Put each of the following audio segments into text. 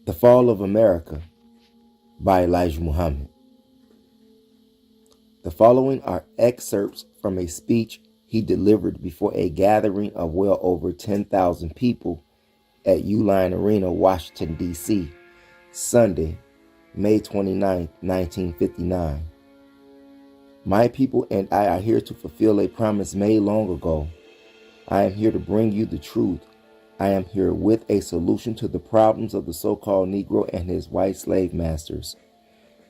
The Fall of America by Elijah Muhammad. The following are excerpts from a speech he delivered before a gathering of well over 10,000 people at Uline Arena, Washington, D.C., Sunday, May 29, 1959. My people and I are here to fulfill a promise made long ago. I am here to bring you the truth. I am here with a solution to the problems of the so-called Negro and his white slave masters.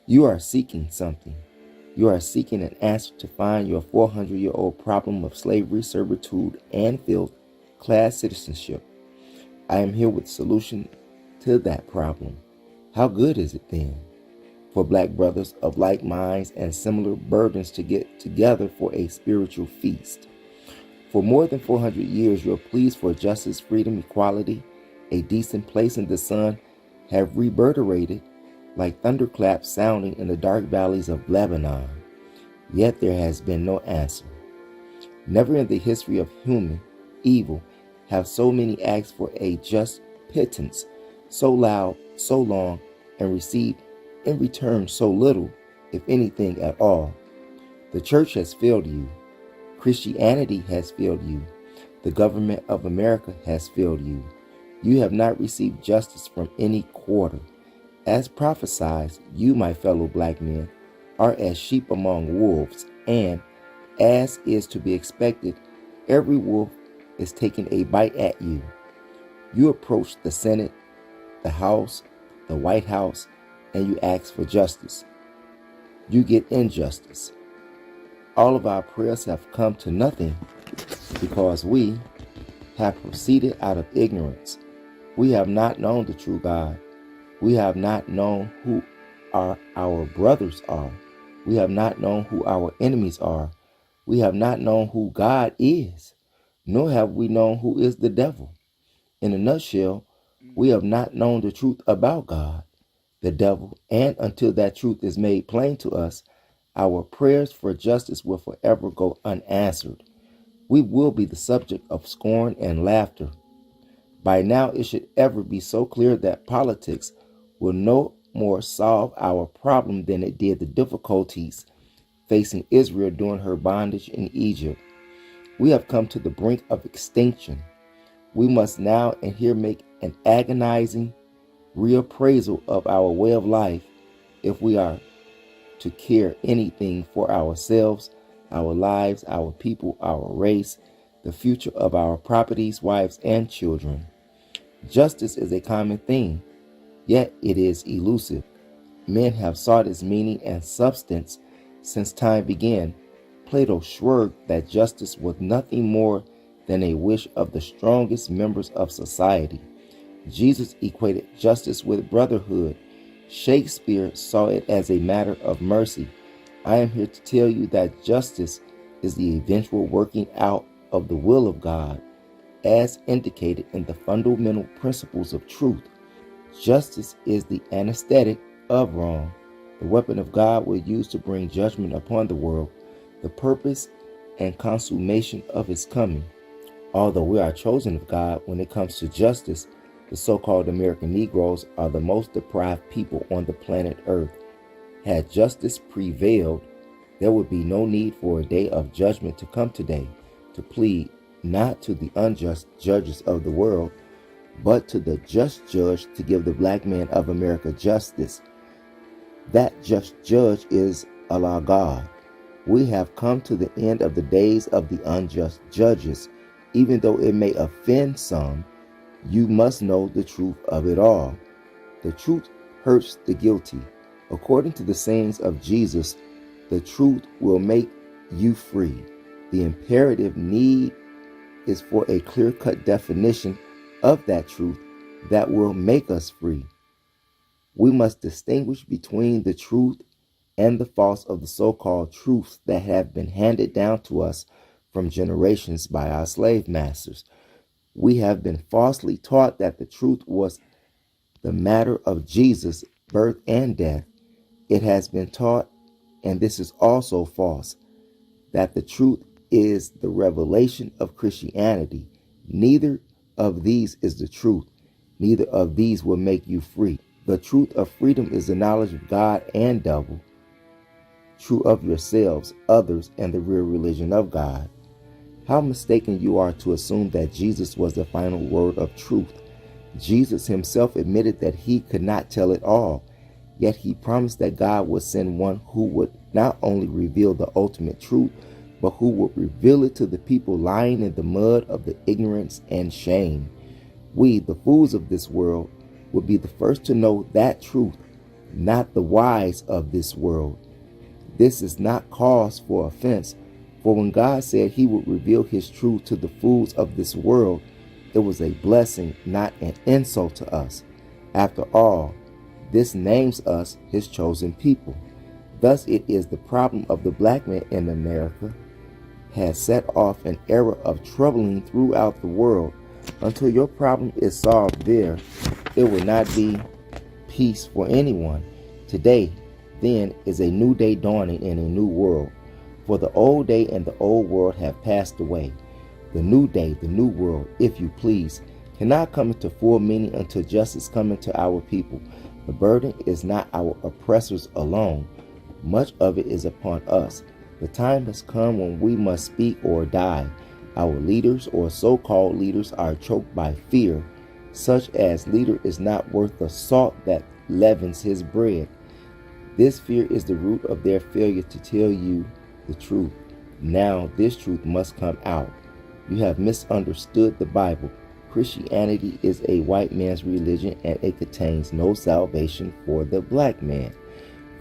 You are seeking something. You are seeking an answer to find your 400-year-old problem of slavery, servitude, and filth, class citizenship. I am here with a solution to that problem. How good is it then for black brothers of like minds and similar burdens to get together for a spiritual feast? For more than 400 years, your pleas for justice, freedom, equality, a decent place in the sun have reverberated like thunderclaps sounding in the dark valleys of Lebanon. Yet there has been no answer. Never in the history of human evil have so many asked for a just pittance, so loud, so long, and received in return so little, if anything at all. The church has failed you. Christianity has failed you. The government of America has failed you. You have not received justice from any quarter. As prophesied, you, my fellow black men, are as sheep among wolves, and, as is to be expected, every wolf is taking a bite at you. You approach the Senate, the House, the White House, and you ask for justice. You get injustice. All of our prayers have come to nothing because we have proceeded out of ignorance. We have not known the true God. We have not known who our brothers are. We have not known who our enemies are. We have not known who God is, nor have we known who is the devil. In a nutshell, we have not known the truth about God, the devil, and until that truth is made plain to us, our prayers for justice will forever go unanswered. We will be the subject of scorn and laughter. By now, it should ever be so clear that politics will no more solve our problem than it did the difficulties facing Israel during her bondage in Egypt. We have come to the brink of extinction. We must now and here make an agonizing reappraisal of our way of life if we are to care anything for ourselves, our lives, our people, our race, the future of our properties, wives, and children. Justice is a common thing, yet it is elusive. Men have sought its meaning and substance since time began. Plato swerved that justice was nothing more than a wish of the strongest members of society. Jesus equated justice with brotherhood. Shakespeare saw it as a matter of mercy. I am here to tell you that justice is the eventual working out of the will of God, as indicated in the fundamental principles of truth. Justice is the anesthetic of wrong, the weapon of God will use to bring judgment upon the world, the purpose and consummation of his coming. Although we are chosen of God when it comes to justice, the so-called American Negroes are the most deprived people on the planet Earth. Had justice prevailed, there would be no need for a day of judgment to come today, to plead not to the unjust judges of the world, but to the just judge to give the black man of America justice. That just judge is Allah God. We have come to the end of the days of the unjust judges. Even though it may offend some, you must know the truth of it all. The truth hurts the guilty. According to the sayings of Jesus, the truth will make you free. The imperative need is for a clear-cut definition of that truth that will make us free. We must distinguish between the truth and the false of the so-called truths that have been handed down to us from generations by our slave masters. We have been falsely taught that the truth was the matter of Jesus' birth and death. It has been taught, and this is also false, that the truth is the revelation of Christianity. Neither of these is the truth. Neither of these will make you free. The truth of freedom is the knowledge of God and devil, true of yourselves, others, and the real religion of God. How mistaken you are to assume that Jesus was the final word of truth. Jesus himself admitted that he could not tell it all, yet he promised that God would send one who would not only reveal the ultimate truth, but who would reveal it to the people lying in the mud of the ignorance and shame. We, the fools of this world, would be the first to know that truth, not the wise of this world. This is not cause for offense, for when God said he would reveal his truth to the fools of this world, it was a blessing, not an insult to us. After all, this names us his chosen people. Thus it is the problem of the black man in America has set off an era of troubling throughout the world. Until your problem is solved there, it will not be peace for anyone. Today, then, is a new day dawning in a new world. For the old day and the old world have passed away. The new day, the new world, if you please, cannot come into full meaning until justice come into our people. The burden is not our oppressors alone. Much of it is upon us. The time has come when we must speak or die. Our leaders or so-called leaders are choked by fear. Such as leader is not worth the salt that leavens his bread. This fear is the root of their failure to tell you the truth. Now this truth must come out. You have misunderstood the Bible. Christianity is a white man's religion, and it contains no salvation for the black man.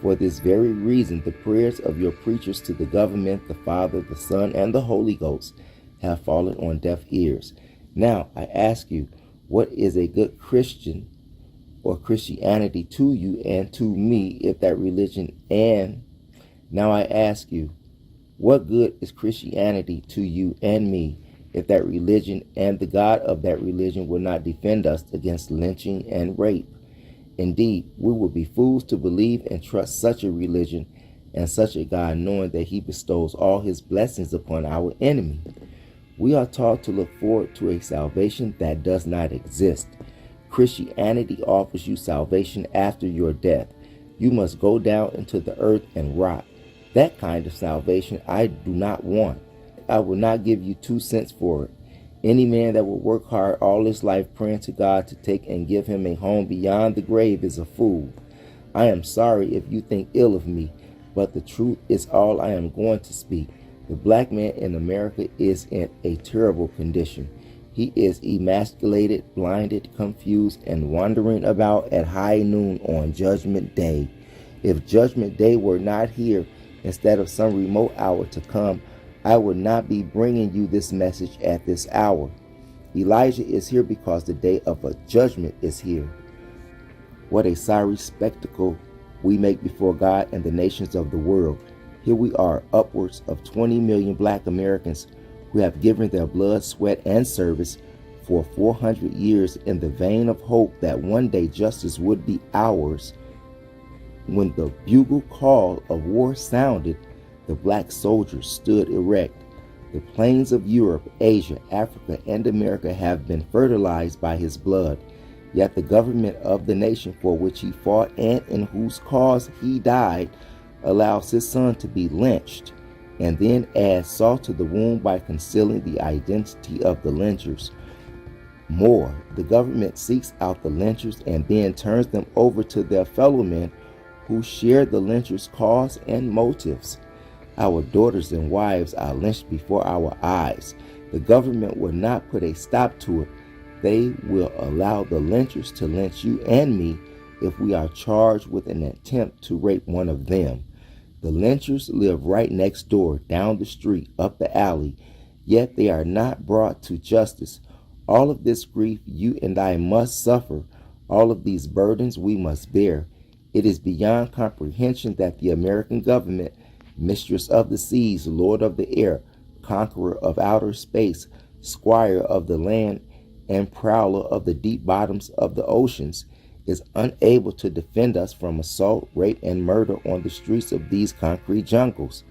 For this very reason, the prayers of your preachers to the government, the Father, the Son, and the Holy Ghost have fallen on deaf ears. Now I ask you, what is a good Christian or Christianity to you and to me if that religion and now I ask you, what good is Christianity to you and me if that religion and the God of that religion will not defend us against lynching and rape? Indeed, we would be fools to believe and trust such a religion and such a God, knowing that he bestows all his blessings upon our enemy. We are taught to look forward to a salvation that does not exist. Christianity offers you salvation after your death. You must go down into the earth and rot. That kind of salvation I do not want. I will not give you 2 cents for it. Any man that will work hard all his life praying to God to take and give him a home beyond the grave is a fool. I am sorry if you think ill of me, but the truth is all I am going to speak. The black man in America is in a terrible condition. He is emasculated, blinded, confused, and wandering about at high noon on Judgment Day. If Judgment Day were not here, instead of some remote hour to come, I would not be bringing you this message at this hour. Elijah is here because the day of a judgment is here. What a sorry spectacle we make before God and the nations of the world. Here we are, upwards of 20 million black Americans who have given their blood, sweat, and service for 400 years in the vein of hope that one day justice would be ours. When the bugle call of war sounded, the black soldiers stood erect. The plains of Europe, Asia, Africa, and America have been fertilized by his blood. Yet the government of the nation for which he fought and in whose cause he died allows his son to be lynched, and then adds salt to the wound by concealing the identity of the lynchers. More, the government seeks out the lynchers and then turns them over to their fellow men who share the lynchers' cause and motives. Our daughters and wives are lynched before our eyes. The government will not put a stop to it. They will allow the lynchers to lynch you and me if we are charged with an attempt to rape one of them. The lynchers live right next door, down the street, up the alley, yet they are not brought to justice. All of this grief you and I must suffer. All of these burdens we must bear. It is beyond comprehension that the American government, mistress of the seas, lord of the air, conqueror of outer space, squire of the land, and prowler of the deep bottoms of the oceans, is unable to defend us from assault, rape, and murder on the streets of these concrete jungles.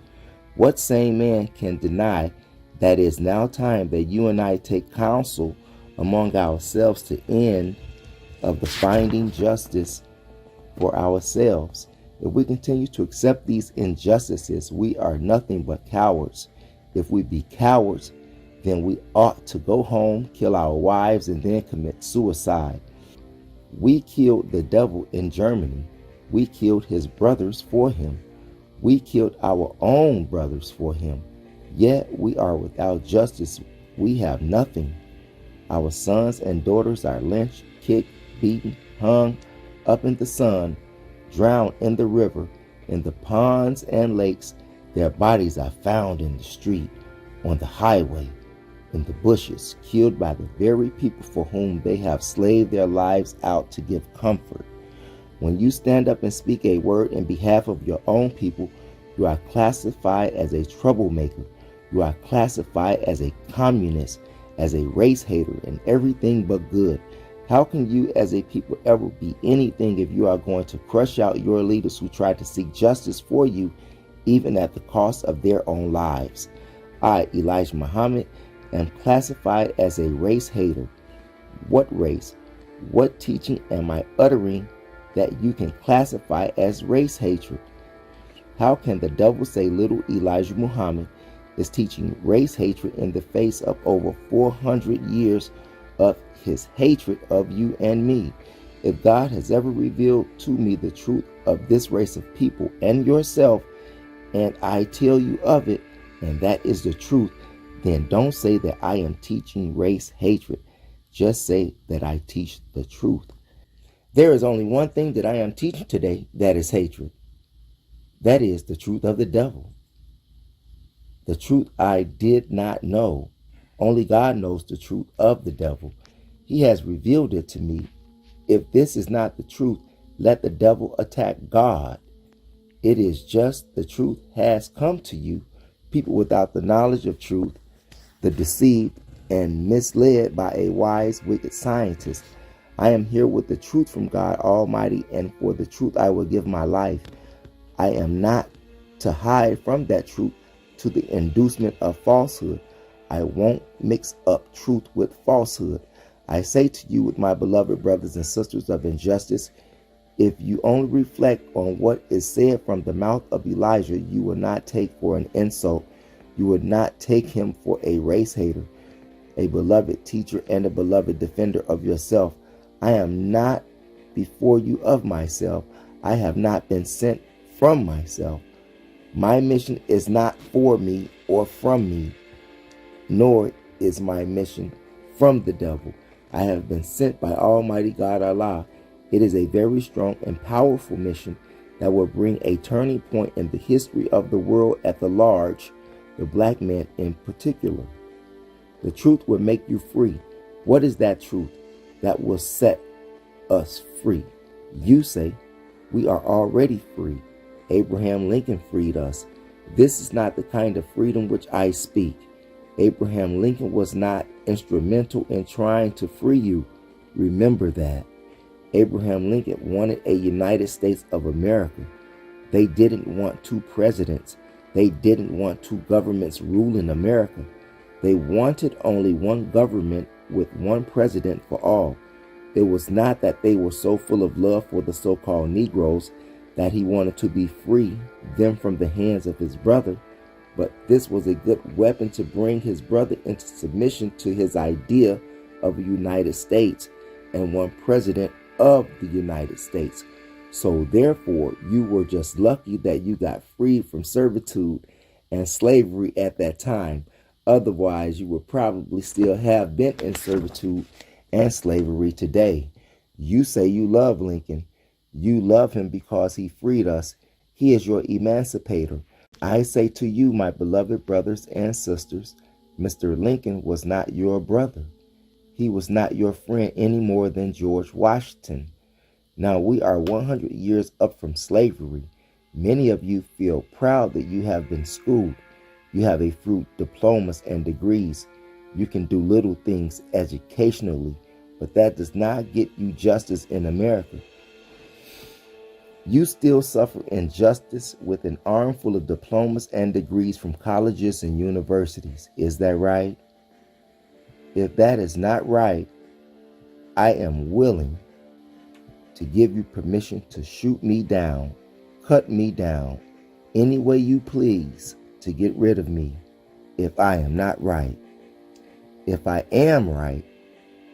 What sane man can deny that it is now time that you and I take counsel among ourselves to end of the finding justice for ourselves. If we continue to accept these injustices, we are nothing but cowards. If we be cowards, then we ought to go home, kill our wives, and then commit suicide. We killed the devil in Germany. We killed his brothers for him. We killed our own brothers for him. Yet we are without justice. We have nothing. Our sons and daughters are lynched, kicked, beaten, hung up in the sun, drowned in the river, in the ponds and lakes. Their bodies are found in the street, on the highway, in the bushes, killed by the very people for whom they have slaved their lives out to give comfort. When you stand up and speak a word in behalf of your own people, you are classified as a troublemaker. You are classified as a communist, as a race hater, and everything but good. How can you as a people ever be anything if you are going to crush out your leaders who try to seek justice for you, even at the cost of their own lives? I, Elijah Muhammad, am classified as a race hater. What race? What teaching am I uttering that you can classify as race hatred? How can the devil say little Elijah Muhammad is teaching race hatred in the face of over 400 years of his hatred of you and me? If God has ever revealed to me the truth of this race of people and yourself, and I tell you of it, and that is the truth, then don't say that I am teaching race hatred. Just say that I teach the truth. There is only one thing that I am teaching today that is hatred. That is the truth of the devil. The truth I did not know. Only God knows the truth of the devil. He has revealed it to me. If this is not the truth, let the devil attack God. It is just the truth has come to you. People without the knowledge of truth, the deceived and misled by a wise, wicked scientist. I am here with the truth from God Almighty, and for the truth I will give my life. I am not to hide from that truth to the inducement of falsehood. I won't mix up truth with falsehood. I say to you, with my beloved brothers and sisters of injustice, if you only reflect on what is said from the mouth of Elijah, you will not take for an insult. You will not take him for a race hater, a beloved teacher, and a beloved defender of yourself. I am not before you of myself. I have not been sent from myself. My mission is not for me or from me, nor is my mission from the devil. I have been sent by Almighty God Allah. It is a very strong and powerful mission that will bring a turning point in the history of the world at the large, the black man in particular. The truth will make you free. What is that truth that will set us free? You say, we are already free. Abraham Lincoln freed us. This is not the kind of freedom which I speak. Abraham Lincoln was not instrumental in trying to free you. Remember that. Abraham Lincoln wanted a United States of America. They didn't want two presidents. They didn't want two governments ruling America. They wanted only one government with one president for all. It was not that they were so full of love for the so-called Negroes that he wanted to be free them from the hands of his brother, but this was a good weapon to bring his brother into submission to his idea of a United States and one president of the United States. So therefore, you were just lucky that you got freed from servitude and slavery at that time. Otherwise, you would probably still have been in servitude and slavery today. You say you love Lincoln. You love him because he freed us. He is your emancipator. I say to you, my beloved brothers and sisters, Mr. Lincoln was not your brother. He was not your friend any more than George Washington. Now we are 100 years up from slavery. Many of you feel proud that you have been schooled. You have a few diplomas and degrees. You can do little things educationally, but that does not get you justice in America. You still suffer injustice with an armful of diplomas and degrees from colleges and universities. Is that right? If that is not right, I am willing to give you permission to shoot me down, cut me down, any way you please, to get rid of me if I am not right. If I am right,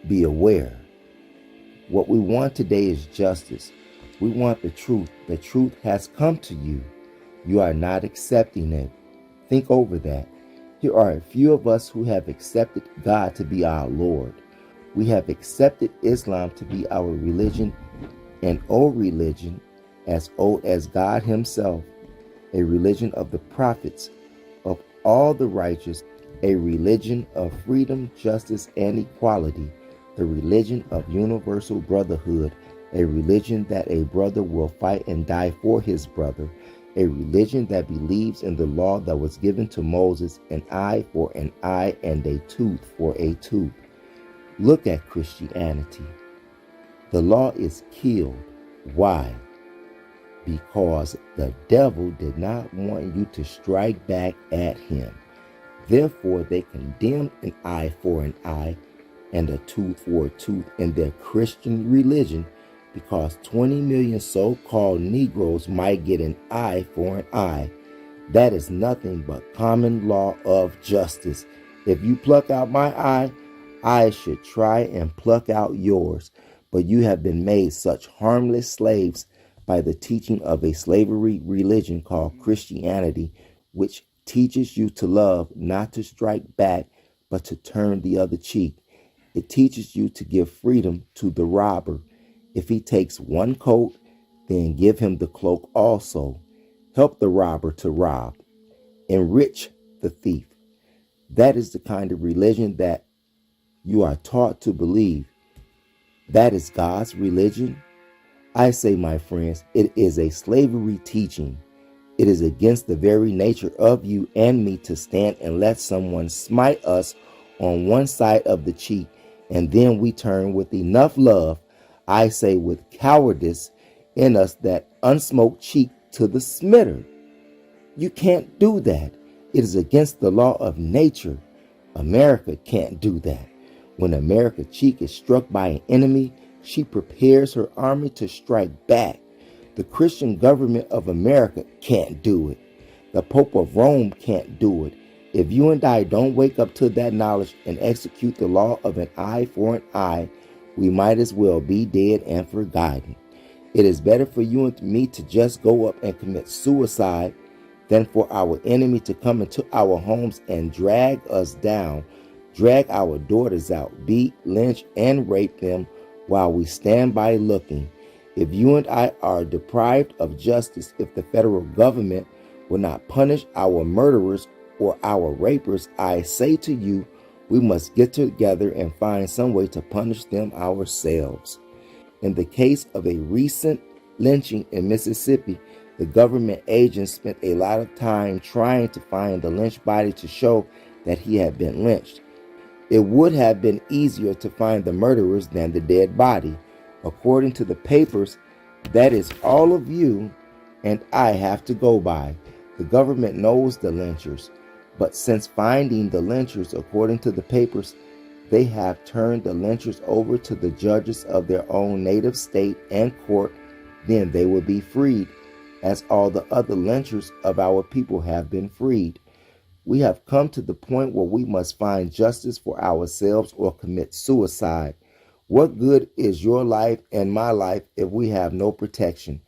be aware. What we want today is justice. We want the truth. The truth has come to you. You are not accepting it. Think over that. Here are a few of us who have accepted God to be our Lord. We have accepted Islam to be our religion, an old religion, as old as God himself, a religion of the prophets, of all the righteous, a religion of freedom, justice, and equality, the religion of universal brotherhood, a religion that a brother will fight and die for his brother, a religion that believes in the law that was given to Moses, an eye for an eye and a tooth for a tooth. Look at Christianity. The law is killed. Why? Because the devil did not want you to strike back at him. Therefore, they condemned an eye for an eye and a tooth for a tooth in their Christian religion, because 20 million so-called Negroes might get an eye for an eye. That is nothing but common law of justice. If you pluck out my eye, I should try and pluck out yours. But you have been made such harmless slaves by the teaching of a slavery religion called Christianity, which teaches you to love, not to strike back, but to turn the other cheek. It teaches you to give freedom to the robber. If he takes one coat, then give him the cloak also. Help the robber to rob. Enrich the thief. That is the kind of religion that you are taught to believe. That is God's religion. I say, my friends, it is a slavery teaching. It is against the very nature of you and me to stand and let someone smite us on one side of the cheek, and then we turn with enough love, I say with cowardice in us, that unsmoked cheek to the smitter. You can't do that. It is against the law of nature. America can't do that. When America's cheek is struck by an enemy, she prepares her army to strike back. The Christian government of America can't do it. The Pope of Rome can't do it. If you and I don't wake up to that knowledge and execute the law of an eye for an eye, we might as well be dead and forgotten. It is better for you and me to just go up and commit suicide than for our enemy to come into our homes and drag us down, drag our daughters out, beat, lynch, and rape them while we stand by looking. If you and I are deprived of justice, if the federal government will not punish our murderers or our rapers, I say to you, we must get together and find some way to punish them ourselves. In the case of a recent lynching in Mississippi, the government agents spent a lot of time trying to find the lynched body to show that he had been lynched. It would have been easier to find the murderers than the dead body. According to the papers, that is all of you and I have to go by. The government knows the lynchers, but since finding the lynchers, according to the papers, they have turned the lynchers over to the judges of their own native state and court. Then they will be freed, as all the other lynchers of our people have been freed. We have come to the point where we must find justice for ourselves or commit suicide. What good is your life and my life if we have no protection?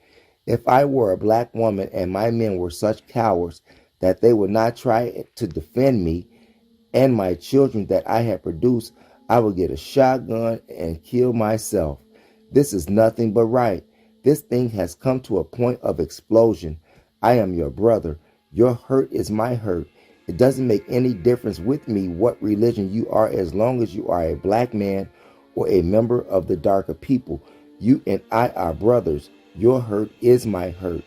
If I were a black woman and my men were such cowards that they would not try to defend me and my children that I had produced, I would get a shotgun and kill myself. This is nothing but right. This thing has come to a point of explosion. I am your brother. Your hurt is my hurt. It doesn't make any difference with me what religion you are, as long as you are a black man or a member of the darker people. You and I are brothers. Your hurt is my hurt.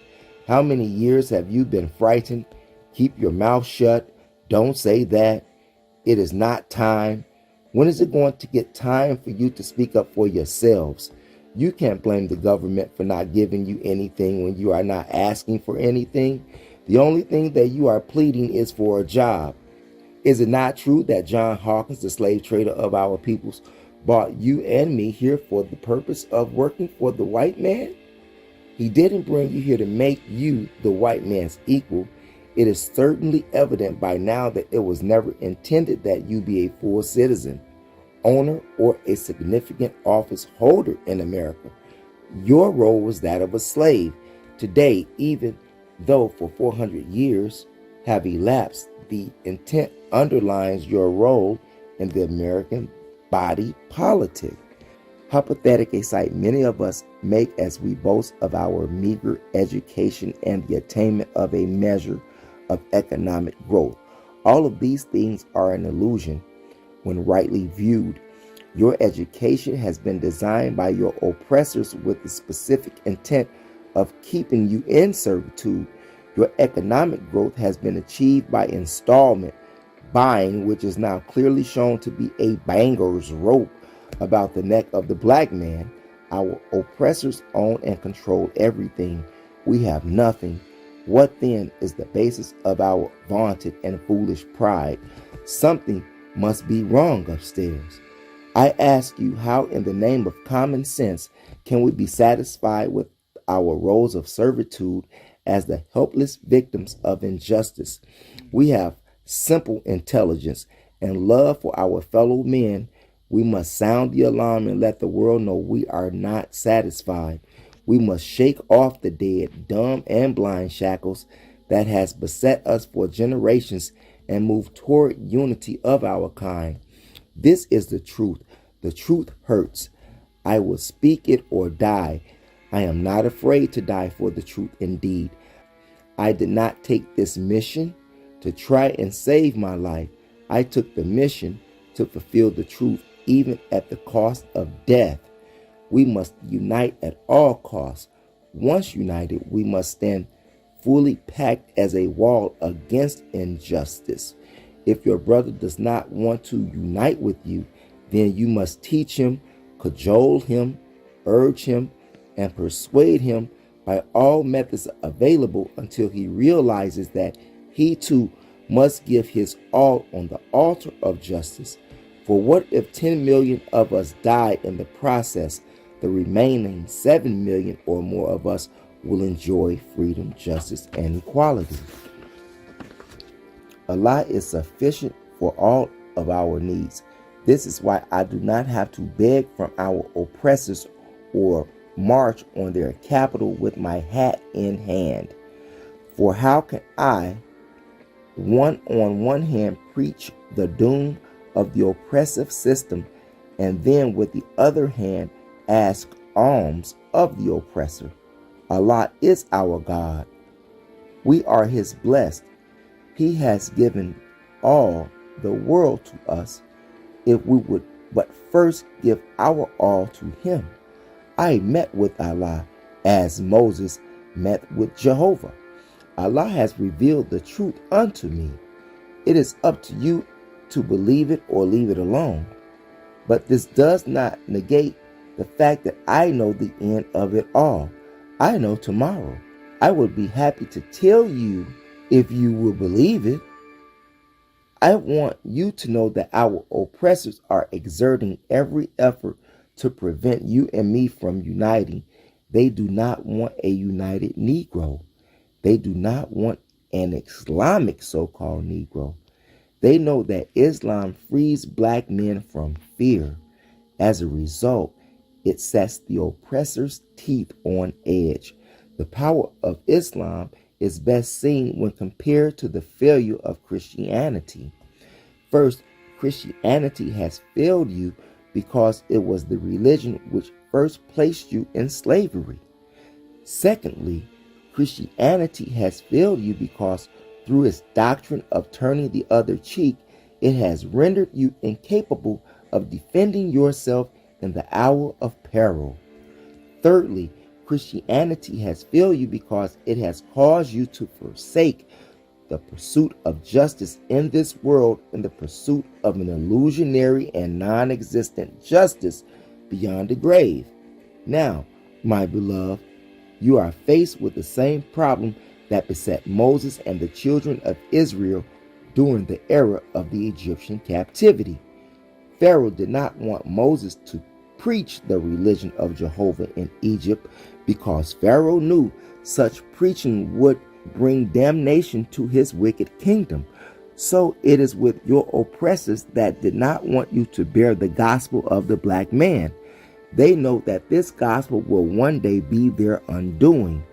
How many years have you been frightened? Keep your mouth shut. Don't say that. It is not time. When is it going to get time for you to speak up for yourselves? You can't blame the government for not giving you anything when you are not asking for anything. The only thing that you are pleading is for a job. Is it not true that John Hawkins, the slave trader of our peoples, brought you and me here for the purpose of working for the white man? He didn't bring you here to make you the white man's equal. It is certainly evident by now that it was never intended that you be a full citizen, owner, or a significant office holder in America. Your role was that of a slave. Today, even though for 400 years have elapsed, the intent underlines your role in the American body politic. How pathetic a sight many of us make as we boast of our meager education and the attainment of a measure of economic growth. All of these things are an illusion when rightly viewed. Your education has been designed by your oppressors with the specific intent of keeping you in servitude. Your economic growth has been achieved by installment buying, which is now clearly shown to be a banger's rope about the neck of the black man. Our oppressors own and control everything. We have nothing. What then is the basis of our vaunted and foolish pride? Something must be wrong upstairs. I ask you, how in the name of common sense can we be satisfied with our roles of servitude as the helpless victims of injustice? We have simple intelligence and love for our fellow men. We must sound the alarm and let the world know we are not satisfied. We must shake off the dead, dumb, and blind shackles that has beset us for generations and move toward unity of our kind. This is the truth. The truth hurts. I will speak it or die. I am not afraid to die for the truth indeed. I did not take this mission to try and save my life. I took the mission to fulfill the truth, even at the cost of death. We must unite at all costs. Once united, we must stand fully packed as a wall against injustice. If your brother does not want to unite with you, then you must teach him, cajole him, urge him, and persuade him by all methods available until he realizes that he too must give his all on the altar of justice. For what if 10 million of us die in the process? The remaining 7 million or more of us will enjoy freedom, justice, and equality. Allah is sufficient for all of our needs. This is why I do not have to beg from our oppressors or march on their capital with my hat in hand. For how can I, on one hand, preach the doom of the oppressive system, and then with the other hand ask alms of the oppressor? Allah is our God. We are his blessed. He has given all the world to us if we would but first give our all to him. I met with Allah as Moses met with Jehovah. Allah has revealed the truth unto me. It is up to you to believe it or leave it alone. But this does not negate the fact that I know the end of it all. I know tomorrow. I would be happy to tell you if you will believe it. I want you to know that our oppressors are exerting every effort to prevent you and me from uniting. They do not want a united Negro. They do not want an Islamic so-called Negro. They know that Islam frees black men from fear. As a result, it sets the oppressor's teeth on edge. The power of Islam is best seen when compared to the failure of Christianity. First, Christianity has failed you because it was the religion which first placed you in slavery. Secondly, Christianity has failed you because through its doctrine of turning the other cheek, it has rendered you incapable of defending yourself in the hour of peril. Thirdly, Christianity has failed you because it has caused you to forsake the pursuit of justice in this world in the pursuit of an illusionary and non-existent justice beyond the grave. Now, my beloved, you are faced with the same problem that beset Moses and the children of Israel during the era of the Egyptian captivity. Pharaoh did not want Moses to preach the religion of Jehovah in Egypt because Pharaoh knew such preaching would bring damnation to his wicked kingdom. So it is with your oppressors that did not want you to bear the gospel of the black man. They know that this gospel will one day be their undoing.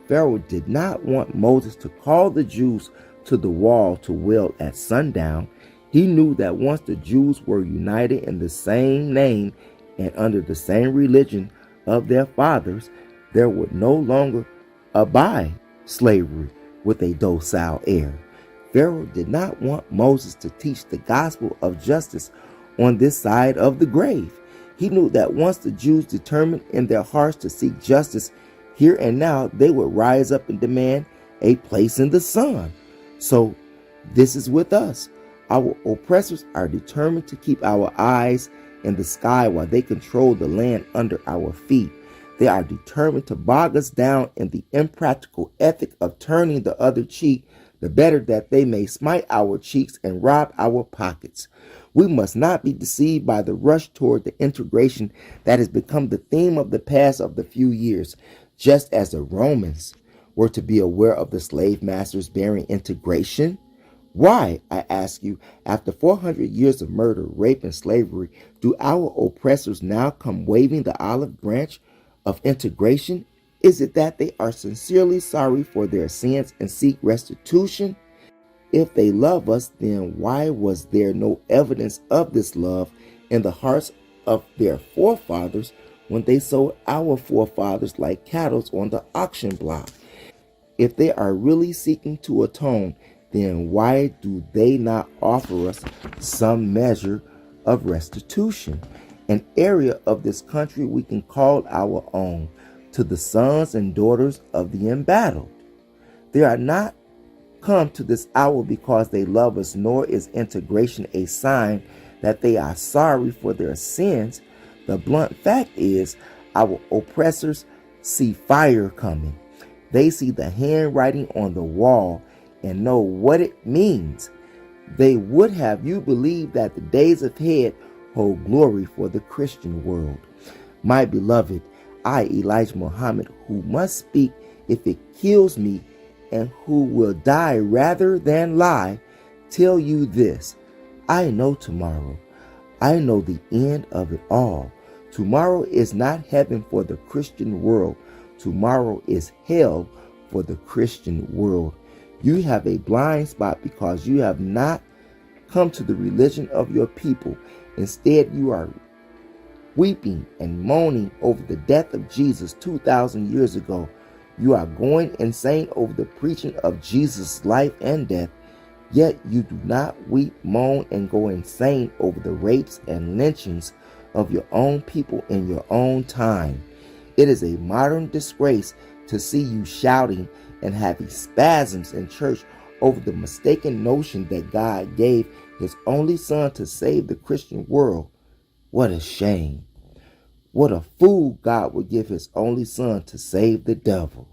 Pharaoh did not want Moses to call the Jews to the wall to wail at sundown. He knew that once the Jews were united in the same name and under the same religion of their fathers, there would no longer abide slavery with a docile air. Pharaoh did not want Moses to teach the gospel of justice on this side of the grave. He knew that once the Jews determined in their hearts to seek justice here and now, they would rise up and demand a place in the sun. So this is with us. Our oppressors are determined to keep our eyes in the sky while they control the land under our feet. They are determined to bog us down in the impractical ethic of turning the other cheek, the better that they may smite our cheeks and rob our pockets. We must not be deceived by the rush toward the integration that has become the theme of the past of the few years. Just as the Romans were to be aware of the slave masters bearing integration. Why, I ask you, after 400 years of murder, rape, and slavery, do our oppressors now come waving the olive branch of integration? Is it that they are sincerely sorry for their sins and seek restitution? If they love us, then why was there no evidence of this love in the hearts of their forefathers when they sold our forefathers like cattle on the auction block? If they are really seeking to atone, then why do they not offer us some measure of restitution? An area of this country we can call our own, to the sons and daughters of the embattled. They are not come to this hour because they love us, nor is integration a sign that they are sorry for their sins. The blunt fact is, our oppressors see fire coming. They see the handwriting on the wall and know what it means. They would have you believe that the days ahead hold glory for the Christian world. My beloved, I, Elijah Muhammad, who must speak if it kills me and who will die rather than lie, tell you this. I know tomorrow. I know the end of it all. Tomorrow is not heaven for the Christian world. Tomorrow is hell for the Christian world. You have a blind spot because you have not come to the religion of your people. Instead, you are weeping and moaning over the death of Jesus 2,000 years ago. You are going insane over the preaching of Jesus' life and death. Yet you do not weep, moan, and go insane over the rapes and lynchings of your own people in your own time. It is a modern disgrace to see you shouting and having spasms in church over the mistaken notion that God gave his only son to save the Christian world. What a shame. What a fool God would give his only son to save the devil.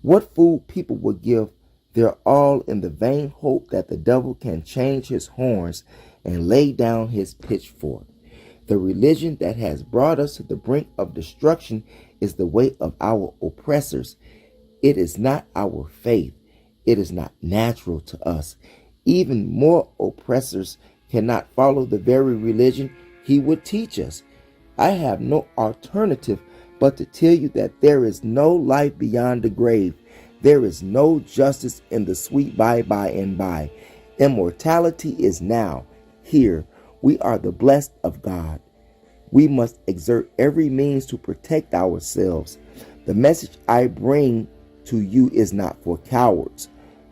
What fool people would give their all in the vain hope that the devil can change his horns and lay down his pitchfork. The religion that has brought us to the brink of destruction is the way of our oppressors. It is not our faith. It is not natural to us. Even more oppressors cannot follow the very religion he would teach us. I have no alternative but to tell you that there is no life beyond the grave. There is no justice in the sweet by and by. Immortality is now, here. We are the blessed of God. We must exert every means to protect ourselves. The message I bring to you is not for cowards.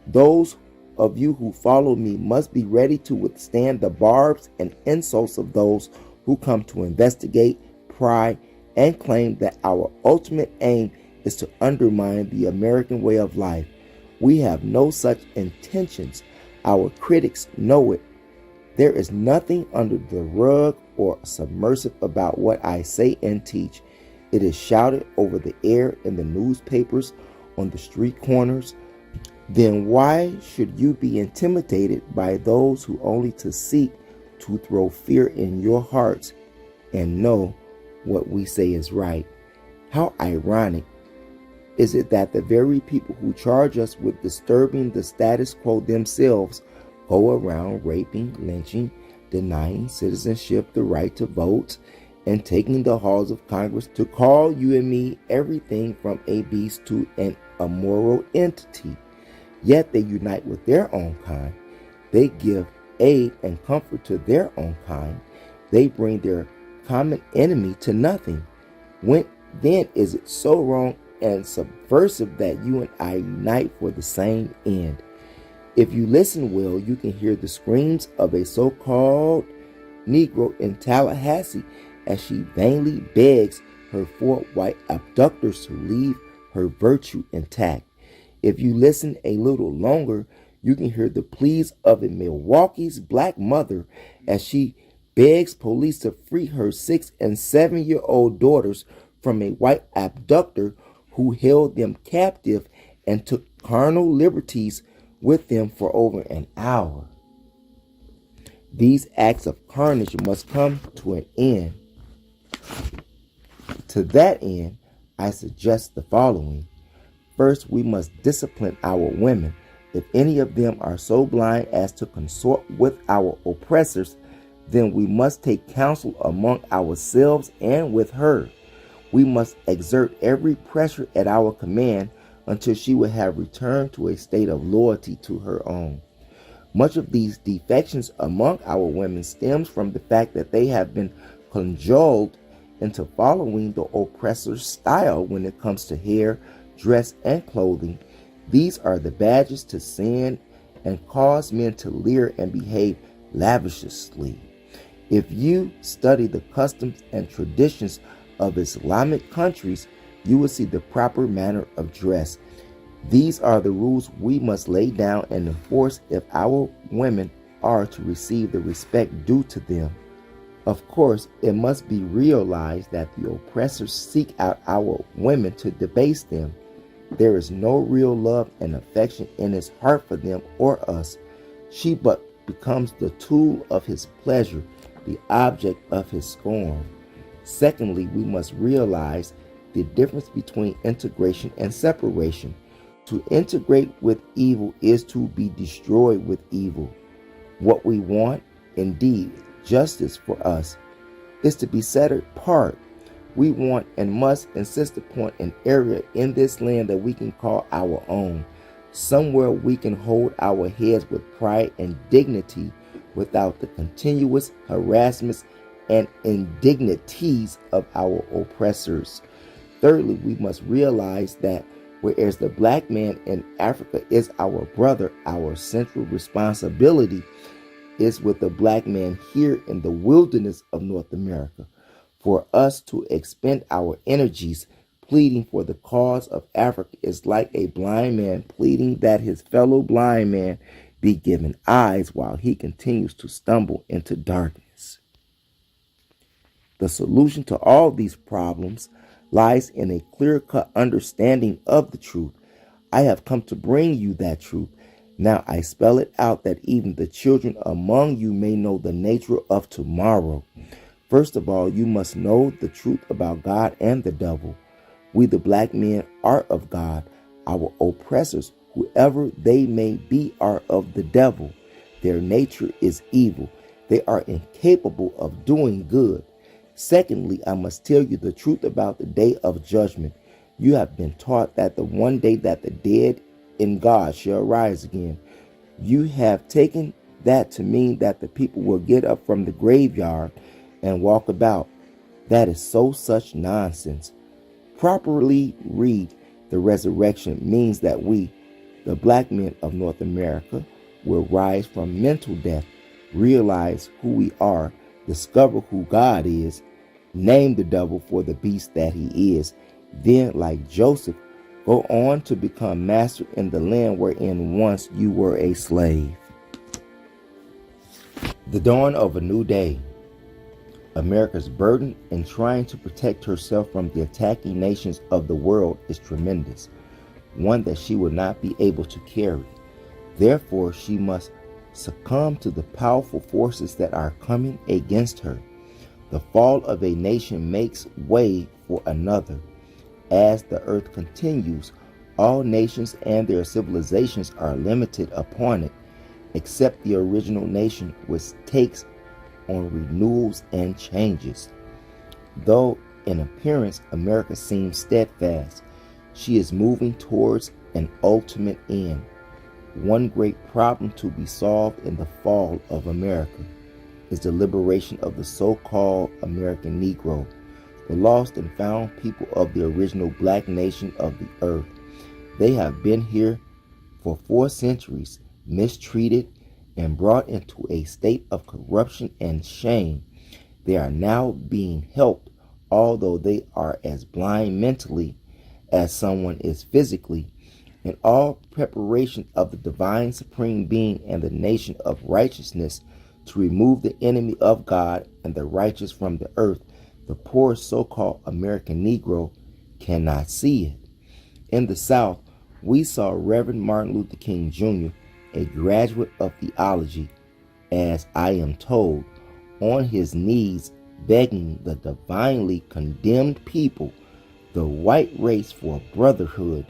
Those of you who follow me must be ready to withstand the barbs and insults of those who come to investigate, pry, and claim that our ultimate aim is to undermine the American way of life. We have no such intentions. Our critics know it. There is nothing under the rug or submersive about what I say and teach. It is shouted over the air in the newspapers, on the street corners. Then why should you be intimidated by those who only to seek to throw fear in your hearts and know what we say is right. How ironic is it that the very people who charge us with disturbing the status quo themselves go around raping, lynching, denying citizenship the right to vote, and taking the halls of Congress to call you and me everything from a beast to an immoral entity. Yet they unite with their own kind. They give aid and comfort to their own kind. They bring their common enemy to nothing. When then is it so wrong and subversive that you and I unite for the same end? If you listen well, you can hear the screams of a so-called Negro in Tallahassee as she vainly begs her 4 white abductors to leave her virtue intact. If you listen a little longer, you can hear the pleas of a Milwaukee's black mother as she begs police to free her 6- and 7-year-old daughters from a white abductor who held them captive and took carnal liberties with them for over an hour. These acts of carnage must come to an end. To that end, I suggest the following. First, we must discipline our women. If any of them are so blind as to consort with our oppressors, then we must take counsel among ourselves and with her. We must exert every pressure at our command until she will have returned to a state of loyalty to her own. Much of these defections among our women stems from the fact that they have been cajoled into following the oppressor's style when it comes to hair, dress, and clothing. These are the badges to sin and cause men to leer and behave lavishly. If you study the customs and traditions of Islamic countries, you will see the proper manner of dress. These are the rules we must lay down and enforce if our women are to receive the respect due to them. Of course, it must be realized that the oppressors seek out our women to debase them. There is no real love and affection in his heart for them or us. She but becomes the tool of his pleasure, the object of his scorn. Secondly, we must realize the difference between integration and separation. To integrate with evil is to be destroyed with evil. What we want, indeed, justice for us, is to be set apart. We want and must insist upon an area in this land that we can call our own, somewhere we can hold our heads with pride and dignity without the continuous harassments and indignities of our oppressors. Thirdly, we must realize that whereas the black man in Africa is our brother, our central responsibility is with the black man here in the wilderness of North America. For us to expend our energies pleading for the cause of Africa is like a blind man pleading that his fellow blind man be given eyes while he continues to stumble into darkness. The solution to all these problems lies in a clear-cut understanding of the truth. I have come to bring you that truth. Now I spell it out that even the children among you may know the nature of tomorrow. First of all, you must know the truth about God and the devil. We, the black men, are of God. Our oppressors, whoever they may be, are of the devil. Their nature is evil. They are incapable of doing good. Secondly, I must tell you the truth about the day of judgment. You have been taught that the one day that the dead in God shall rise again. You have taken that to mean that the people will get up from the graveyard and walk about. That is such nonsense. Properly read, the resurrection means that we, the black men of North America, will rise from mental death, realize who we are, discover who God is, name the devil for the beast that he is, then, like Joseph, go on to become master in the land wherein once you were a slave. The dawn of a new day. America's burden in trying to protect herself from the attacking nations of the world is tremendous, one that she will not be able to carry. Therefore, she must succumb to the powerful forces that are coming against her. The fall of a nation makes way for another. As the earth continues, all nations and their civilizations are limited upon it, except the original nation, which takes on renewals and changes. Though in appearance America seems steadfast, she is moving towards an ultimate end. One great problem to be solved in the fall of America is the liberation of the so-called American Negro, the lost and found people of the original black nation of the earth. They have been here for 4 centuries, mistreated and brought into a state of corruption and shame. They are now being helped, although they are as blind mentally as someone is physically, in all preparation of the divine supreme being and the nation of righteousness to remove the enemy of God and the righteous from the earth. The poor so-called American Negro cannot see it. In the South, we saw Reverend Martin Luther King Jr., a graduate of theology, as I am told, on his knees begging the divinely condemned people, the white race, for brotherhood.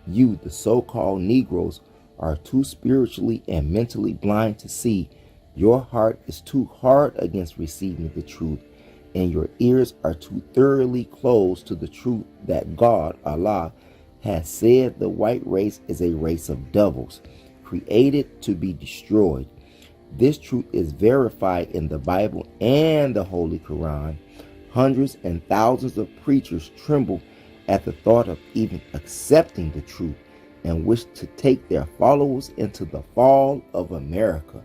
You, the so-called Negroes, are too spiritually and mentally blind to see. Your heart is too hard against receiving the truth, and your ears are too thoroughly closed to the truth that God, Allah, has said the white race is a race of devils, created to be destroyed. This truth is verified in the Bible and the Holy Quran. Hundreds and thousands of preachers tremble at the thought of even accepting the truth and wish to take their followers into the fall of America.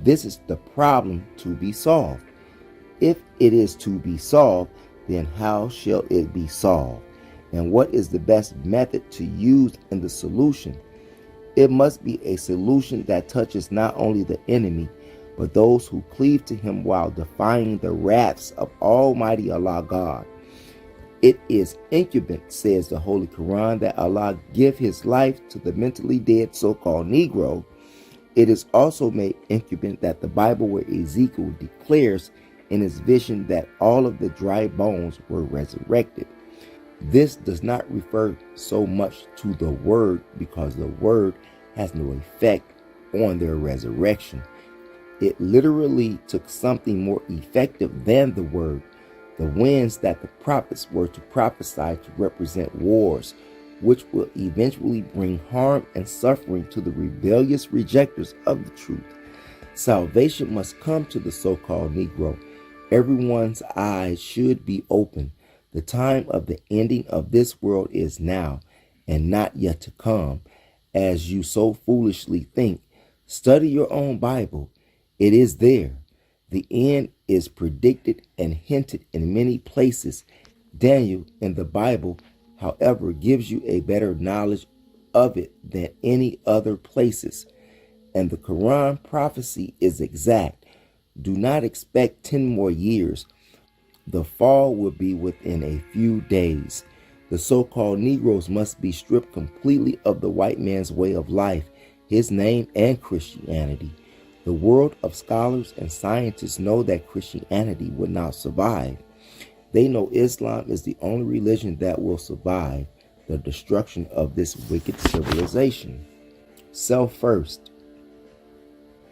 This is the problem to be solved. If it is to be solved, then how shall it be solved? And what is the best method to use in the solution? It must be a solution that touches not only the enemy, but those who cleave to him while defying the wraths of Almighty Allah God. It is incumbent, says the Holy Quran, that Allah give his life to the mentally dead so-called Negro. It is also made incumbent that the Bible, where Ezekiel declares in his vision that all of the dry bones were resurrected. This does not refer so much to the word, because the word has no effect on their resurrection. It literally took something more effective than the word, the winds that the prophets were to prophesy to represent wars, which will eventually bring harm and suffering to the rebellious rejectors of the truth. Salvation must come to the so-called Negro. Everyone's eyes should be open. The time of the ending of this world is now, and not yet to come, as you so foolishly think. Study your own Bible. It is there. The end is predicted and hinted in many places. Daniel in the Bible, however, gives you a better knowledge of it than any other places. And the Quran prophecy is exact. Do not expect 10 more years. The fall will be within a few days. The so-called Negroes must be stripped completely of the white man's way of life, his name, and Christianity. The world of scholars and scientists know that Christianity would not survive. They know Islam is the only religion that will survive the destruction of this wicked civilization. Self first.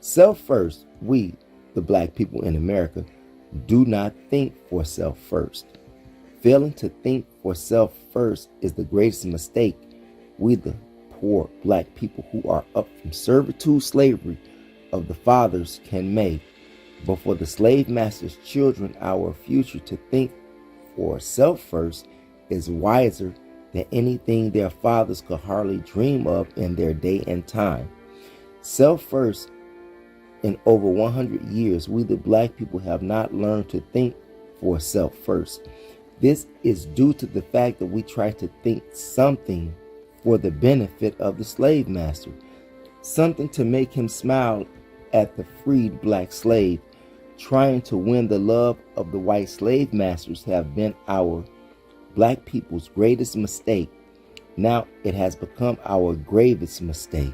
Self first, we, the black people in America, do not think for self first. Failing to think for self first is the greatest mistake we, the poor black people who are up from servitude slavery of the fathers, can make. But for the slave master's children, our future, to think for self first is wiser than anything their fathers could hardly dream of in their day and time. Self first. In over 100 years, we the black people have not learned to think for self first. This is due to the fact that we try to think something for the benefit of the slave master, something to make him smile at the freed black slave. Trying to win the love of the white slave masters have been our black people's greatest mistake. Now it has become our gravest mistake.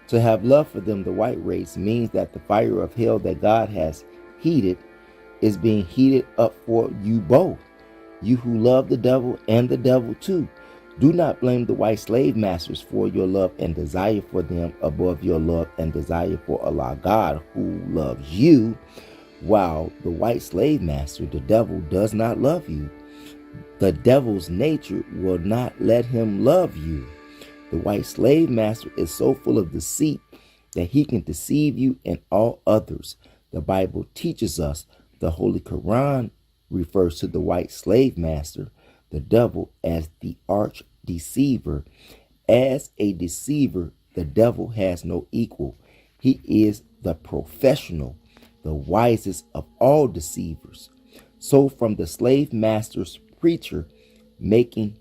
To have love for them, the white race, means that the fire of hell that God has heated is being heated up for you both. You who love the devil and the devil too. Do not blame the white slave masters for your love and desire for them above your love and desire for Allah God, who loves you, while the white slave master, the devil, does not love you. The devil's nature will not let him love you. The white slave master is so full of deceit that he can deceive you and all others. The Bible teaches us the Holy Quran refers to the white slave master, the devil, as the arch deceiver. As a deceiver, the devil has no equal. He is the professional, the wisest of all deceivers. So from the slave master's preacher making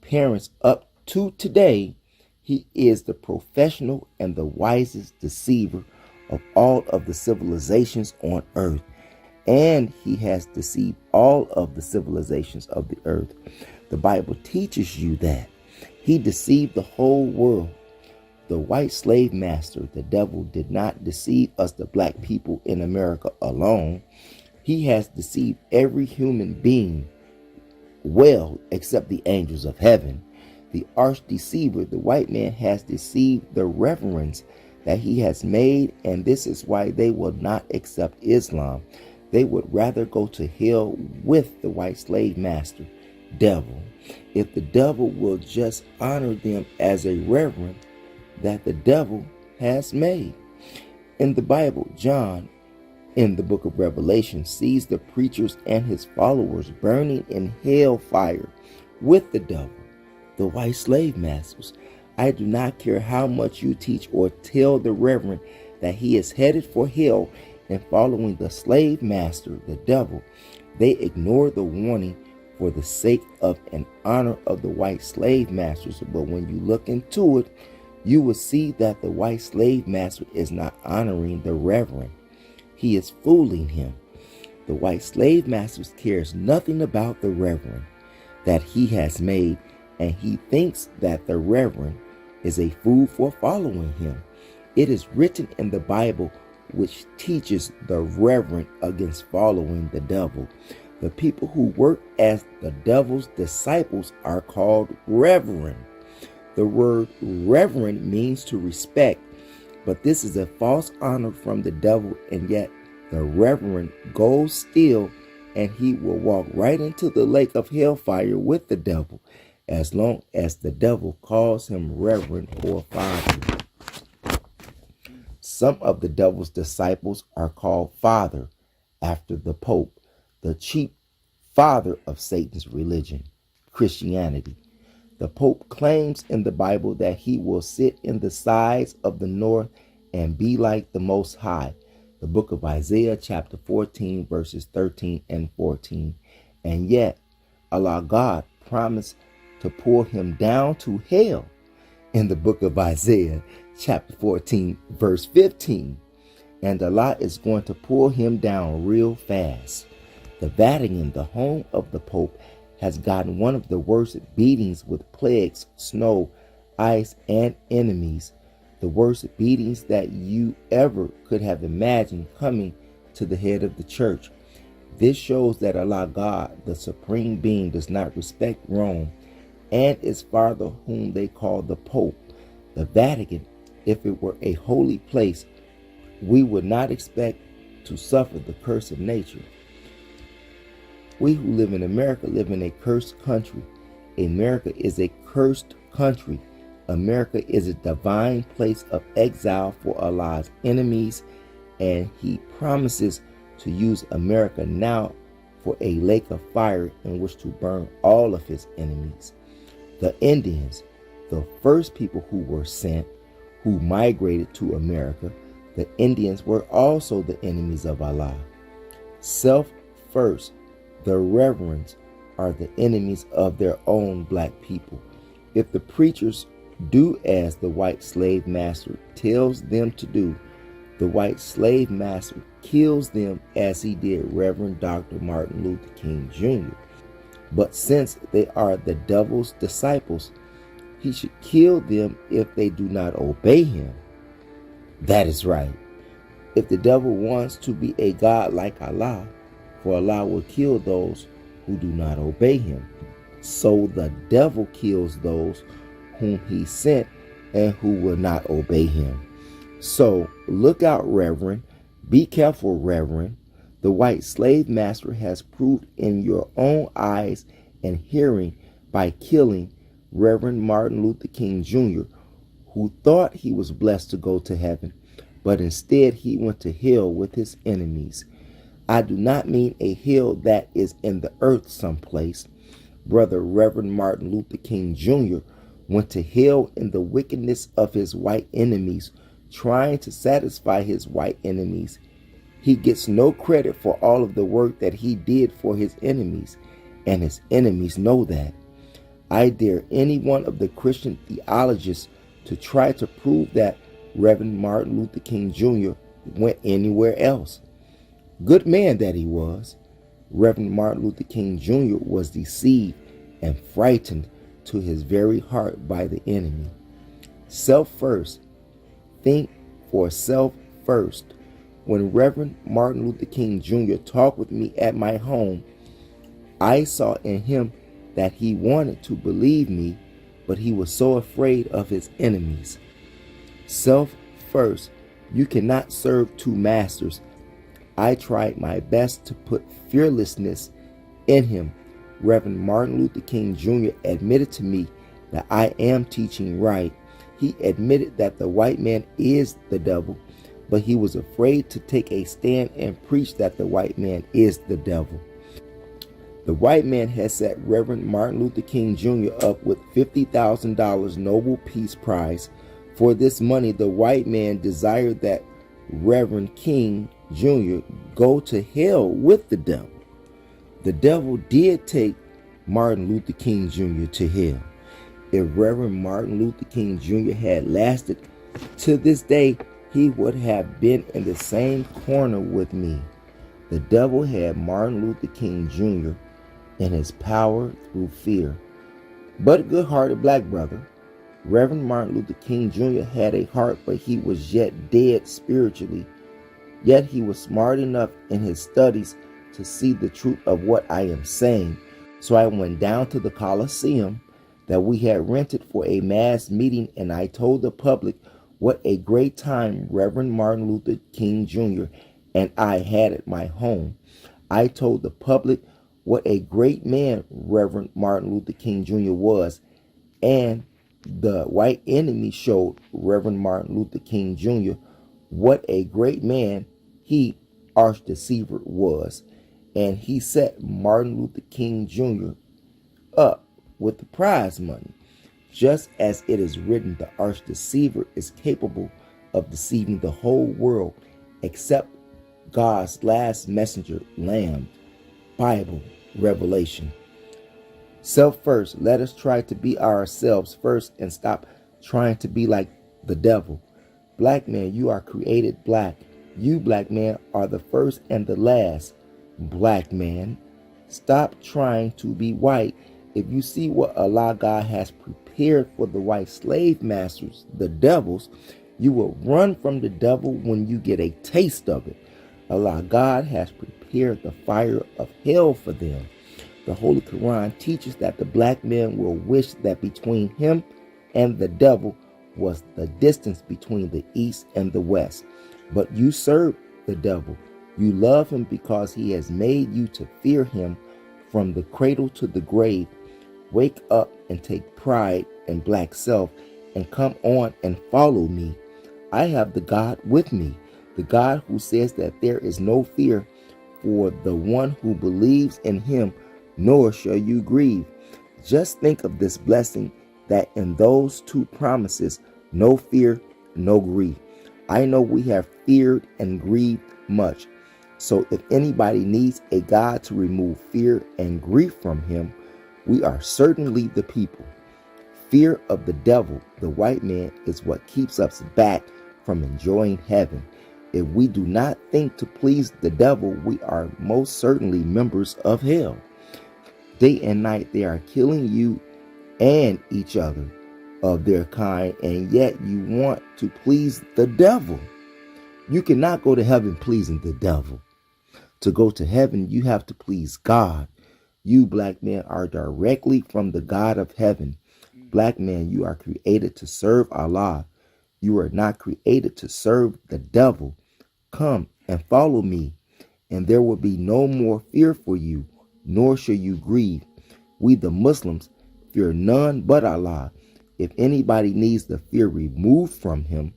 parents up to today, he is the professional and the wisest deceiver of all of the civilizations on earth. And he has deceived all of the civilizations of the earth. The Bible teaches you that he deceived the whole world. The white slave master, the devil, did not deceive us, the black people in America, alone. He has deceived every human being, well, except the angels of heaven. The arch deceiver, the white man, has deceived the reverends that he has made, and this is why they will not accept Islam. They would rather go to hell with the white slave master, devil. If the devil will just honor them as a reverend that the devil has made. In the Bible, John, in the book of Revelation, sees the preachers and his followers burning in hellfire with the devil, the white slave masters. I do not care how much you teach or tell the reverend that he is headed for hell and following the slave master, the devil. They ignore the warning for the sake of an honor of the white slave masters. But when you look into it, you will see that the white slave master is not honoring the reverend. He is fooling him. The white slave master cares nothing about the reverend that he has made, and he thinks that the reverend is a fool for following him. It is written in the Bible, which teaches the reverend against following the devil. The people who work as the devil's disciples are called reverend. The word reverend means to respect, but this is a false honor from the devil, and yet the reverend goes still, and he will walk right into the lake of hellfire with the devil, as long as the devil calls him reverend or father. Some of the devil's disciples are called father after the Pope, the chief father of Satan's religion, Christianity. The Pope claims in the Bible that he will sit in the sides of the north and be like the Most High. The book of Isaiah chapter 14 verses 13 and 14. And yet Allah God promised to pull him down to hell in the book of Isaiah chapter 14 verse 15. And Allah is going to pull him down real fast. The Vatican, the home of the Pope, has gotten one of the worst beatings with plagues, snow, ice, and enemies. The worst beatings that you ever could have imagined coming to the head of the church. This shows that Allah God, the supreme being, does not respect Rome and its father, whom they call the Pope. The Vatican, if it were a holy place, we would not expect to suffer the curse of nature. We who live in America live in a cursed country. America is a cursed country. America is a divine place of exile for Allah's enemies, and he promises to use America now for a lake of fire in which to burn all of his enemies. The Indians, the first people who were sent, who migrated to America, the Indians were also the enemies of Allah. Self first. The reverends are the enemies of their own black people. If the preachers do as the white slave master tells them to do, the white slave master kills them as he did Reverend Dr. Martin Luther King Jr. But since they are the devil's disciples, he should kill them if they do not obey him. That is right. If the devil wants to be a God like Allah, for Allah will kill those who do not obey him. So the devil kills those whom he sent and who will not obey him. So look out, Reverend. Be careful, Reverend. The white slave master has proved in your own eyes and hearing by killing Reverend Martin Luther King Jr., who thought he was blessed to go to heaven, but instead he went to hell with his enemies. I do not mean a hell that is in the earth someplace. Brother Reverend Martin Luther King Jr. went to hell in the wickedness of his white enemies, trying to satisfy his white enemies. He gets no credit for all of the work that he did for his enemies, and his enemies know that. I dare any one of the Christian theologians to try to prove that Reverend Martin Luther King Jr. went anywhere else. Good man that he was. Reverend Martin Luther King Jr. was deceived and frightened to his very heart by the enemy. Self first. Think for self first. When Reverend Martin Luther King Jr. talked with me at my home, I saw in him that he wanted to believe me, but he was so afraid of his enemies. Self first. You cannot serve two masters. I tried my best to put fearlessness in him. Reverend Martin Luther King Jr. admitted to me that I am teaching right. He admitted that the white man is the devil, but he was afraid to take a stand and preach that the white man is the devil. The white man has set Reverend Martin Luther King Jr. up with $50,000 Nobel Peace Prize. For this money, the white man desired that Reverend King Jr. go to hell with the devil. The devil did take Martin Luther King Jr. to hell. If Reverend Martin Luther King Jr. had lasted to this day, he would have been in the same corner with me. The devil had Martin Luther King Jr. in his power through fear. But a good-hearted black brother, Reverend Martin Luther King Jr. had a heart, but he was yet dead spiritually. Yet he was smart enough in his studies to see the truth of what I am saying. So I went down to the Coliseum that we had rented for a mass meeting, and I told the public what a great time Reverend Martin Luther King Jr. and I had at my home. I told the public what a great man Reverend Martin Luther King Jr. was, and the white enemy showed Reverend Martin Luther King Jr. what a great man he, arch deceiver, was. And he set Martin Luther King Jr. up with the prize money. Just as it is written, the arch deceiver is capable of deceiving the whole world except God's last messenger, Lamb, Bible, Revelation. Self first. Let us try to be ourselves first and stop trying to be like the devil. Black man, you are created black. You, black man, are the first and the last. Black man, stop trying to be white. If you see what Allah God has prepared for the white slave masters, the devils, you will run from the devil when you get a taste of it. Allah God has prepared the fire of hell for them. The Holy Quran teaches that the black man will wish that between him and the devil was the distance between the east and the west. But you serve the devil. You love him because he has made you to fear him from the cradle to the grave. Wake up and take pride in black self and come on and follow me. I have the God with me, the God who says that there is no fear for the one who believes in him, nor shall you grieve. Just think of this blessing, that in those two promises, no fear, no grief. I know we have feared and grieved much. So if anybody needs a God to remove fear and grief from him, we are certainly the people. Fear of the devil, the white man, is what keeps us back from enjoying heaven. If we do not think to please the devil, we are most certainly members of hell. Day and night they are killing you and each other. of their kind, and yet you want to please the devil. You cannot go to heaven pleasing the devil. To go to heaven, you have to please God. You black men are directly from the God of heaven. Black man, you are created to serve Allah. You are not created to serve the devil. Come and follow me, and there will be no more fear for you, nor shall you grieve. We the Muslims fear none but Allah. If anybody needs the fear removed from him,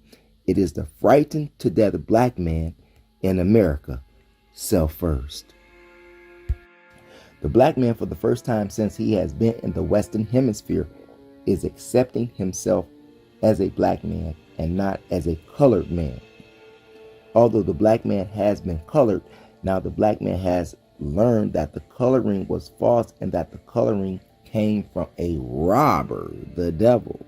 it is the frightened to death black man in America. Self first. The black man, for the first time since he has been in the Western Hemisphere, is accepting himself as a black man and not as a colored man. Although the black man has been colored, now the black man has learned that the coloring was false and that the coloring came from a robber, the devil.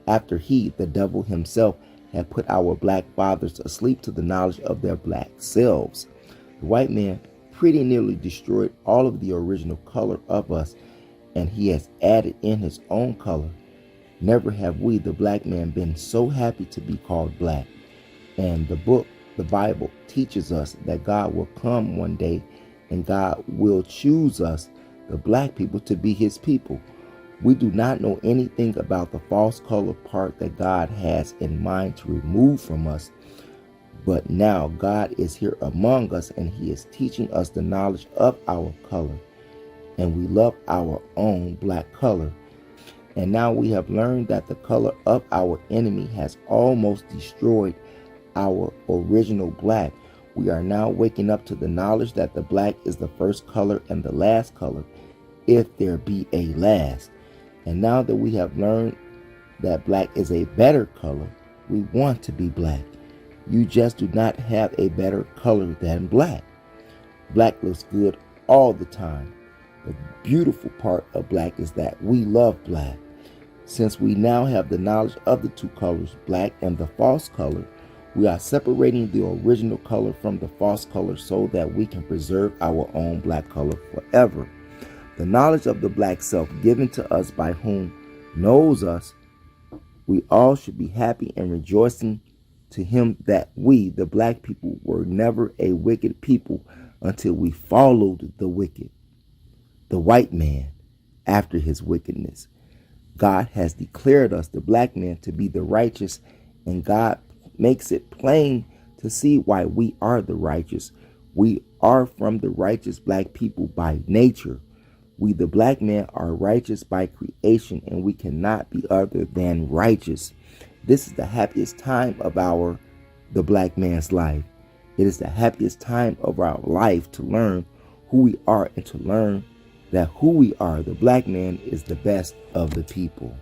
After he, the devil himself, had put our black fathers asleep to the knowledge of their black selves, the white man pretty nearly destroyed all of the original color of us, and he has added in his own color. Never have we, the black man, been so happy to be called black. And the book, the Bible, teaches us that God will come one day and God will choose us, the black people, to be his people. We do not know anything about the false color part that God has in mind to remove from us. But now God is here among us, and he is teaching us the knowledge of our color. And we love our own black color. And now we have learned that the color of our enemy has almost destroyed our original black. We are now waking up to the knowledge that the black is the first color and the last color, if there be a last. And now that we have learned that black is a better color, we want to be black. You just do not have a better color than black. Black looks good all the time. The beautiful part of black is that we love black. Since we now have the knowledge of the two colors, black and the false color, we are separating the original color from the false color so that we can preserve our own black color forever. The knowledge of the black self given to us by whom knows us, we all should be happy and rejoicing to him that we, the black people, were never a wicked people until we followed the wicked, the white man, after his wickedness. God has declared us, the black man, to be the righteous, and God makes it plain to see why we are the righteous. We are from the righteous black people by nature. We, the black man, are righteous by creation, and we cannot be other than righteous. This is the happiest time of the black man's life. It is the happiest time of our life to learn who we are and to learn that who we are, the black man, is the best of the people.